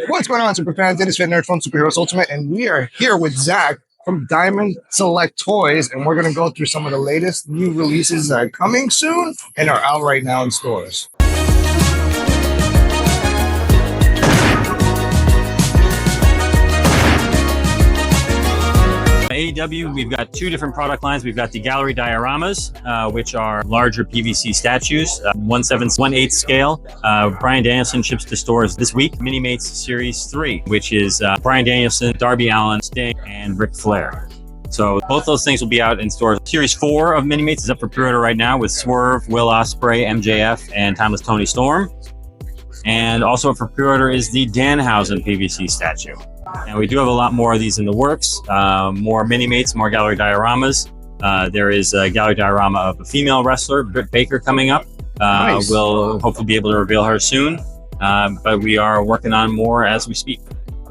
What's going on, super fans? It is Fit Nerd from Superheroes Ultimate, and we are here with Zach from Diamond Select Toys, and we're going to go through some of the latest new releases that are coming soon and are out right now in stores. AEW, we've got two different product lines. We've got the gallery dioramas, which are larger PVC statues, 1/7/1/8 scale. Bryan Danielson ships to stores this week. Minimates Series 3, which is Bryan Danielson, Darby Allin, Sting, and Ric Flair. So both those things will be out in stores. Series 4 of Minimates is up for pre-order right now with Swerve, Will Ospreay, MJF, and Timeless Toni Storm. And also up for pre-order is the Danhausen PVC statue. And we do have a lot more of these in the works, more Minimates, more gallery dioramas. There is a gallery diorama of a female wrestler, Britt Baker, coming up. Nice. We'll hopefully be able to reveal her soon, but we are working on more as we speak.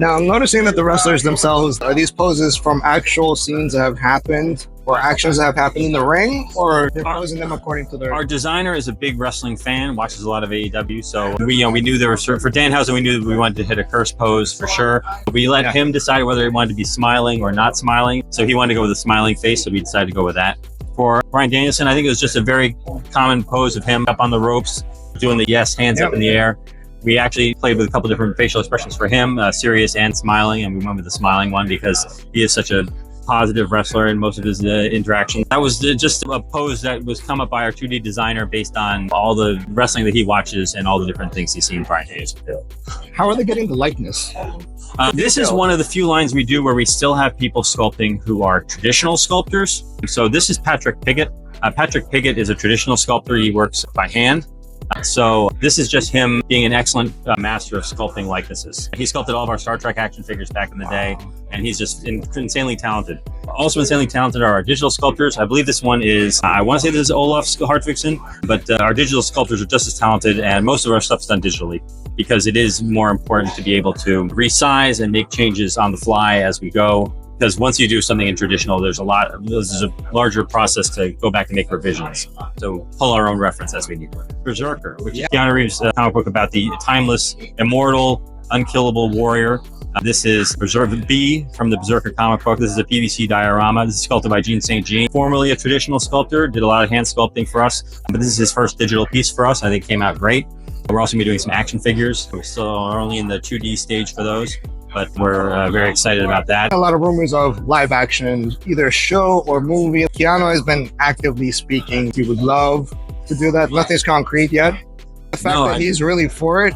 Now, I'm noticing that the wrestlers themselves, are these poses from actual scenes that have happened or actions that have happened in the ring, or they're posing them according to their... Our designer is a big wrestling fan, watches a lot of AEW, so we knew there was, for Danhausen, we knew that we wanted to hit a curse pose for sure. We let him decide whether he wanted to be smiling or not smiling, so he wanted to go with a smiling face, so we decided to go with that. For Bryan Danielson, I think it was just a very common pose of him up on the ropes, doing the yes, hands up in the air. We actually played with a couple different facial expressions for him, serious and smiling, and we went with the smiling one because he is such a positive wrestler in most of his interactions. That was just a pose that was come up by our 2D designer based on all the wrestling that he watches and all the different things he's seen Bryan Danielson do. How are they getting the likeness? This is one of the few lines we do where we still have people sculpting who are traditional sculptors. So this is Patrick Piggott. Patrick Piggott is a traditional sculptor. He works by hand. So this is just him being an excellent master of sculpting likenesses. He sculpted all of our Star Trek action figures back in the day, and he's just insanely talented. Also insanely talented are our digital sculptors. I believe this one is, I want to say this is Olaf Hartvigsen, but our digital sculptors are just as talented, and most of our stuff's done digitally because it is more important to be able to resize and make changes on the fly as we go. Because once you do something in traditional, there's a larger process to go back and make revisions. So pull our own reference as we need. Berserker, which is Keanu Reeves' comic book about the timeless, immortal, unkillable warrior. This is Berserker B from the Berserker comic book. This is a PVC diorama. This is sculpted by Gene St. Jean. Formerly a traditional sculptor, did a lot of hand sculpting for us. But this is his first digital piece for us. I think it came out great. We're also going to be doing some action figures. We're still only in the 2D stage for those, but we're very excited about that. A lot of rumors of live action, either show or movie. Keanu has been actively speaking. He would love to do that. Nothing's concrete yet. The fact that he's really for it,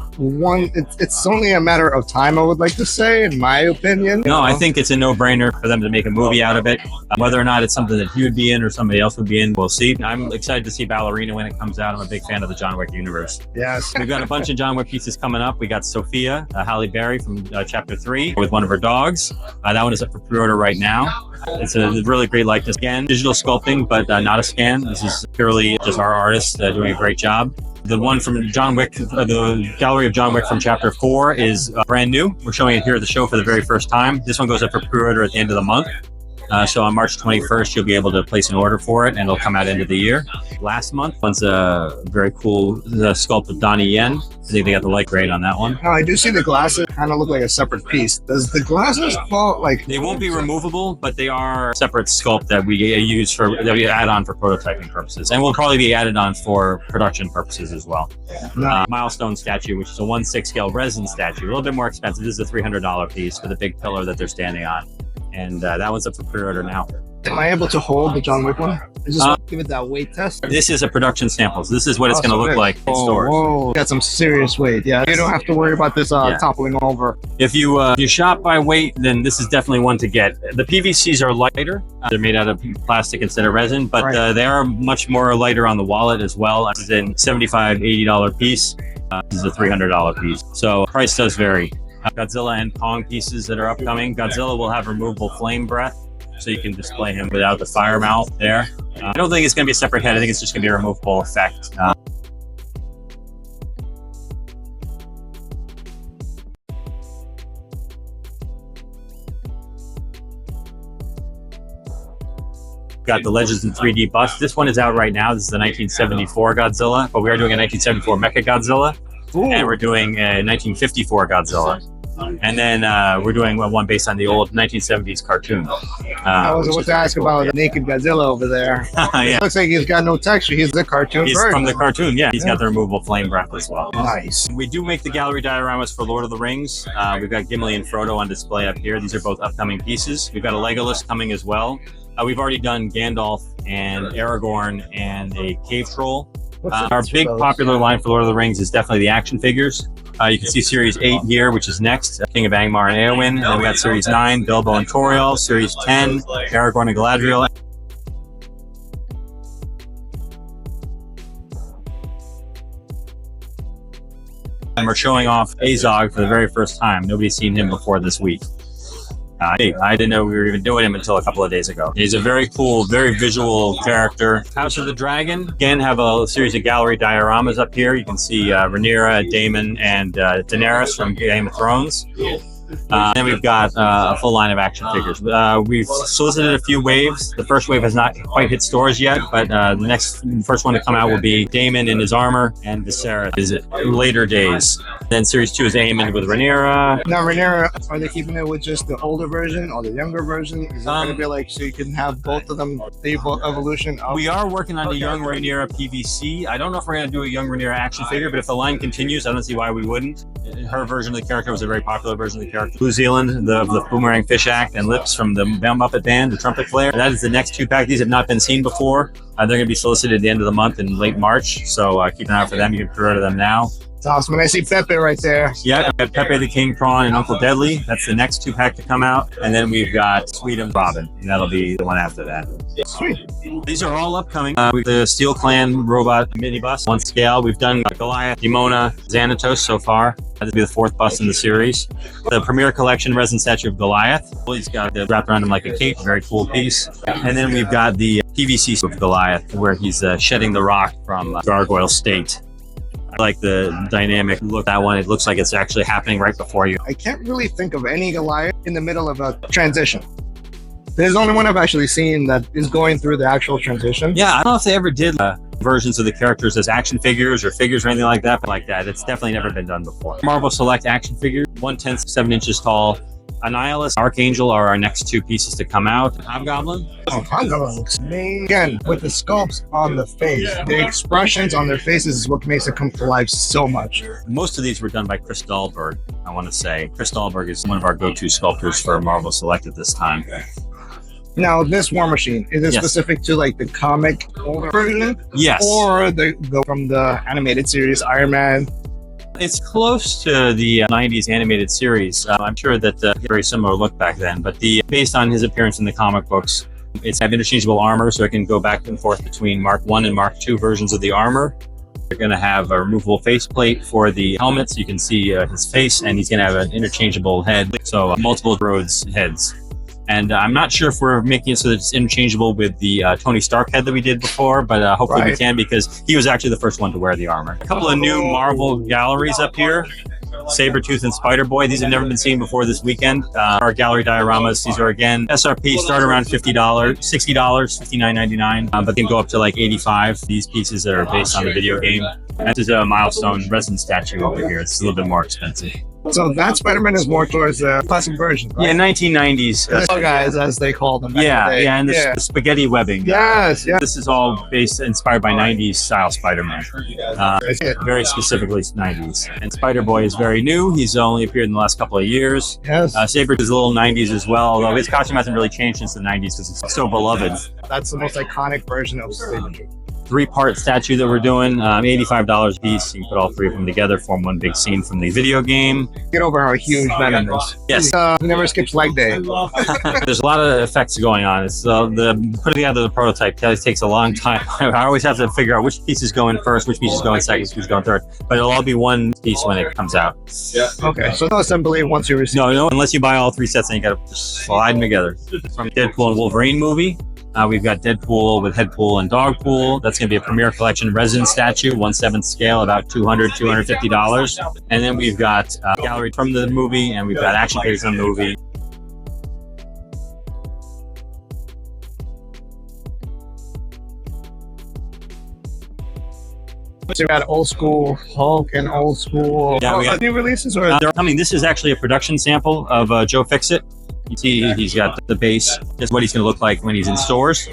it's only a matter of time, I would like to say, in my opinion. No, I think it's a no-brainer for them to make a movie out of it. Whether or not it's something that he would be in or somebody else would be in, we'll see. I'm excited to see Ballerina when it comes out. I'm a big fan of the John Wick universe. Yes. We've got a bunch of John Wick pieces coming up. We got Sophia, Halle Berry from Chapter 3 with one of her dogs. That one is up for pre-order right now. It's a really great likeness. Again, digital sculpting, but not a scan. This is purely just our artists doing a great job. The one from John Wick, the gallery of John Wick from Chapter 4 is brand new. We're showing it here at the show for the very first time. This one goes up for pre-order at the end of the month. So on March 21st, you'll be able to place an order for it, and it'll come out end of the year. Last month, one's a very cool sculpt of Donnie Yen. I think they got the light grade on that one. Now, I do see the glasses kind of look like a separate piece. Does the glasses fall like... They won't be removable, but they are a separate sculpt that we use that we add on for prototyping purposes, and will probably be added on for production purposes as well. Milestone statue, which is a 1/6 scale resin statue, a little bit more expensive. This is a $300 piece for the big pillar that they're standing on. And that one's up for pre-order now. Am I able to hold the John Wick one? I just want to give it that weight test. This is a production sample. So this is what it's going to look like in stores. Whoa, got some serious weight. Yeah, you don't have to worry about this toppling over. If you shop by weight, then this is definitely one to get. The PVCs are lighter. They're made out of plastic instead of resin, but they are much more lighter on the wallet as well. This is a $75, $80 piece. This is a $300 piece. So price does vary. Godzilla and Kong pieces that are upcoming. Godzilla will have removable flame breath, so you can display him without the fire mouth there. I don't think it's going to be a separate head. I think it's just going to be a removable effect. Got the Legends in 3D bust. This one is out right now. This is the 1974 Godzilla, but we are doing a 1974 Mecha Godzilla. Ooh. And we're doing a 1954 Godzilla. And then we're doing one based on the old 1970s cartoon. I was about to ask about the naked Godzilla over there. Yeah. It looks like he's got no texture. He's the cartoon He's version. from the cartoon, yeah. He's got the removable flame breath as well. Nice. We do make the gallery dioramas for Lord of the Rings. We've got Gimli and Frodo on display up here. These are both upcoming pieces. We've got a Legolas coming as well. We've already done Gandalf and Aragorn and a cave troll. Our big popular line for Lord of the Rings is definitely the action figures. You can see Series 8 here, which is next, King of Angmar and Eowyn. And then we got Series 9, Bilbo and Tauriel. Series 10, Aragorn and Galadriel. And we're showing off Azog for the very first time. Nobody's seen him before this week. I didn't know we were even doing him until a couple of days ago. He's a very cool, very visual character. House of the Dragon, again, have a series of gallery dioramas up here. You can see Rhaenyra, Daemon, and Daenerys from Game of Thrones. Then we've got a full line of action figures. We've solicited a few waves. The first wave has not quite hit stores yet, but the first one to come out will be Daemon in his armor, and Viserys is later days. Then Series 2 is Aemon with Rhaenyra. Now, Rhaenyra, are they keeping it with just the older version or the younger version? Is it going to be like so you can have both of them, the evolution of... We are working on a young Rhaenyra PVC. I don't know if we're going to do a young Rhaenyra action figure, but if the line continues, I don't see why we wouldn't. Her version of the character was a very popular version of the character. New Zealand, the Boomerang Fish Act, and Lips from the Muppet Band, the Trumpet Player. That is the next 2-pack. These have not been seen before. They're going to be solicited at the end of the month in late March, so keep an eye out for them. You can pre-order them now. It's awesome. And I see Pepe right there. Yeah, Pepe the King Prawn and Uncle Deadly. That's the next 2-pack to come out. And then we've got Sweet and Robin, and that'll be the one after that. Sweet. These are all upcoming. We've the Steel Clan robot minibus, one scale. We've done Goliath, Demona, Xanatos so far. This will be the 4th bus in the series. The Premier Collection resin statue of Goliath. He's got it wrapped around him like a cape, very cool piece. And then we've got the PVC of Goliath, where he's shedding the rock from Gargoyle State. I like the dynamic look of that one. It looks like it's actually happening right before you. I can't really think of any Goliath in the middle of a transition. There's only one I've actually seen that is going through the actual transition. Yeah, I don't know if they ever did versions of the characters as action figures or figures or anything like that, but like that. It's definitely never been done before. Marvel Select action figures, 1/10, 7 inches tall. Annihilus, Archangel are our next 2 pieces to come out. Hobgoblin. Oh, Hobgoblin looks amazing. Again, with the sculpts on the face, the expressions on their faces is what makes it come to life so much. Most of these were done by Chris Dahlberg, I want to say. Chris Dahlberg is one of our go-to sculptors for Marvel Select at this time. Now, this War Machine, is it specific to like the comic older version? Yes. Or the from the animated series Iron Man? It's close to the 90s animated series. I'm sure that very similar look back then, but based on his appearance in the comic books, it's have interchangeable armor, so it can go back and forth between Mark 1 and Mark 2 versions of the armor. They're going to have a removable faceplate for the helmet, so you can see his face, and he's going to have an interchangeable head, so multiple Rhodes heads. And I'm not sure if we're making it so that it's interchangeable with the Tony Stark head that we did before, but hopefully we can, because he was actually the first one to wear the armor. A couple of new Marvel galleries up here. Sabretooth and Spider-Boy. These have never been seen before this weekend. Our gallery dioramas, these are again, SRP start around $50, $60, $59.99, but they can go up to like $85. These pieces that are based on the video game. And this is a Milestone resin statue over here. It's a little bit more expensive. So that Spider-Man is more towards the classic version, right? Yeah, 1990s. The guys, as they call them. And the spaghetti webbing. Yes, yeah. This is all inspired by 90s style Spider-Man. Very specifically 90s. And Spider-Boy is very new. He's only appeared in the last couple of years. Yes. Sabretooth is a little 90s as well, although his costume hasn't really changed since the 90s because it's so beloved. That's the most iconic version of Sabretooth. 3-part statue that we're doing, $85 a piece. You can put all 3 of them together, form one big scene from the video game. Get over how huge Venom is. Yes. He never skips leg day. There's a lot of effects going on. It's putting together the prototype takes a long time. I always have to figure out which pieces go in first, which pieces go in second, which pieces go in third. But it'll all be one piece when it comes out. Yeah. Okay. So no assembly once you receive. No, unless you buy all 3 sets, and you got to slide them together. From Deadpool and Wolverine movie. We've got Deadpool with Headpool and Dogpool. That's going to be a Premier Collection resin statue, 1/7 scale, about $200, $250. And then we've got gallery from the movie, and we've got action figures from the movie. So we got old school Hulk and old school. Yeah, we got new releases or they're coming. This is actually a production sample of Joe Fixit. You see, he's got the base. This is what he's going to look like when he's in stores.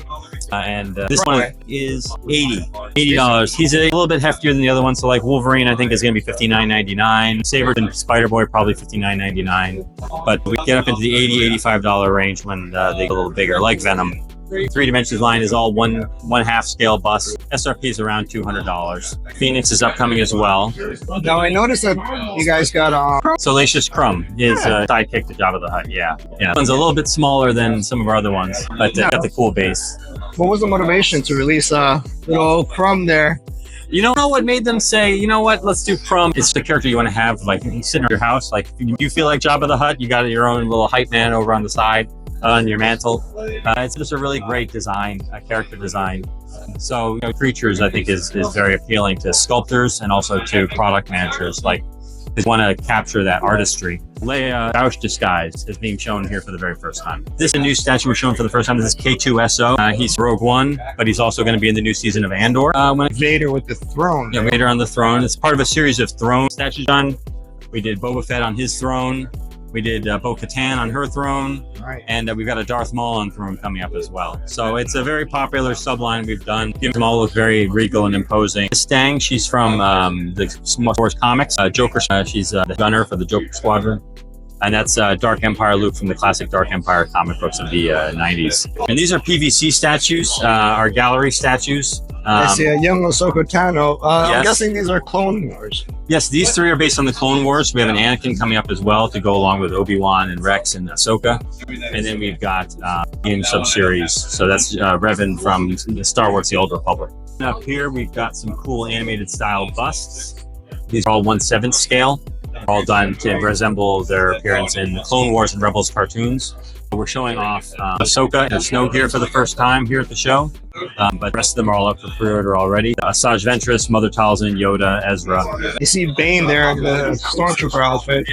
And this one is $80. He's a little bit heftier than the other one. So like Wolverine, I think is going to be $59.99. Saber and Spider-Boy probably $59.99. But we get up into the $80, $85 range when they get a little bigger, like Venom. 3 Dimensions line is all one half scale bust. SRP is around $200. Phoenix is upcoming as well. Now I noticed that you guys got Salacious Crumb is a sidekick to Jabba the Hutt. Yeah. This one's a little bit smaller than some of our other ones, but got the cool base. What was the motivation to release little Crumb there? You know what made them say, you know what, let's do Crumb. It's the character you want to have, like, you sit in your house, like, you feel like Jabba the Hutt, you got your own little hype man over on the side. On your mantle. It's just a really great design, character design. So, creatures, I think, is very appealing to sculptors and also to product managers. Like, they want to capture that artistry. Leia Bausch disguise is being shown here for the very first time. This is a new statue we're showing for the first time. This is K2SO. He's Rogue One, but he's also going to be in the new season of Andor. Vader with the throne. Yeah, Vader on the throne. It's part of a series of throne statues done. We did Boba Fett on his throne. We did Bo-Katan on her throne, and we've got a Darth Maul on throne coming up as well. So it's a very popular subline we've done. Them all look very regal and imposing. Stang, she's from the Star Wars comics. Joker, she's the gunner for the Joker Squadron. And that's Dark Empire Luke from the classic Dark Empire comic books of the 90s. And these are PVC statues, our gallery statues. I see a young Ahsoka Tano. Yes. I'm guessing these are Clone Wars. Yes, these 3 are based on the Clone Wars. We have an Anakin coming up as well to go along with Obi-Wan and Rex and Ahsoka. And then we've got game sub-series. So that's Revan from the Star Wars The Old Republic. And up here, we've got some cool animated style busts. These are all 1/7 scale. All done to resemble their appearance in the Clone Wars and Rebels cartoons. We're showing off Ahsoka and Snow Gear for the first time here at the show, but the rest of them are all up for pre-order already. Asajj Ventress, Mother Talzin, Yoda, Ezra. You see Bane there in the Stormtrooper outfit.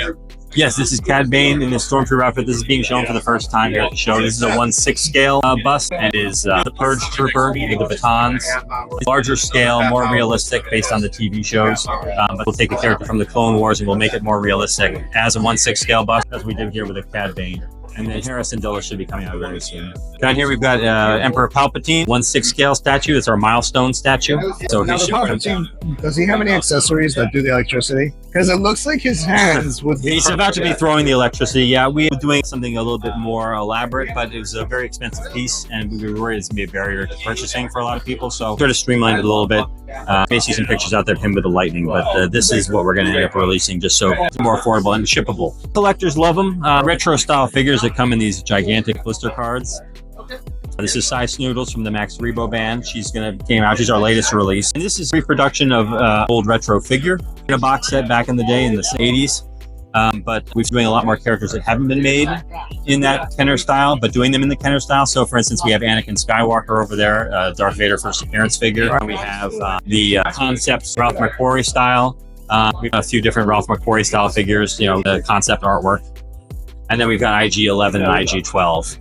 Yes, this is Cad Bane in his Stormtrooper outfit. This is being shown for the first time here at the show. This is a 1/6 scale bust and is the Purge Trooper with the batons. Larger scale, more realistic based on the TV shows. But we'll take a character from the Clone Wars and we'll make it more realistic as a 1/6 scale bust, as we did here with a Cad Bane. And then Hera Syndulla should be coming out very soon. Down here we've got Emperor Palpatine, 1/6 scale statue. It's our milestone statue. So Now, does he have any accessories that do the electricity? Because it looks like his hands would be. He's about to be throwing the electricity. Yeah, we were doing something a little bit more elaborate, but it was a very expensive piece, and we were worried it's going to be a barrier to purchasing for a lot of people. So sort of streamlined it a little bit. May see some pictures out there of him with the lightning, but this is what we're going to end up releasing, just so it's more affordable and shippable. Collectors love them. Retro style figures that come in these gigantic blister cards. This is Cy Snoodles from the Max Rebo band. She's She's our latest release. And this is a reproduction of old retro figure. A box set back in the day in the 80s. But we're doing a lot more characters that haven't been made in that Kenner style, but doing them in the Kenner style. So, for instance, we have Anakin Skywalker over there, Darth Vader first appearance figure. We have the concepts Ralph McQuarrie style. We have a few different Ralph McQuarrie style figures, the concept artwork. And then we've got IG-11 and IG-12.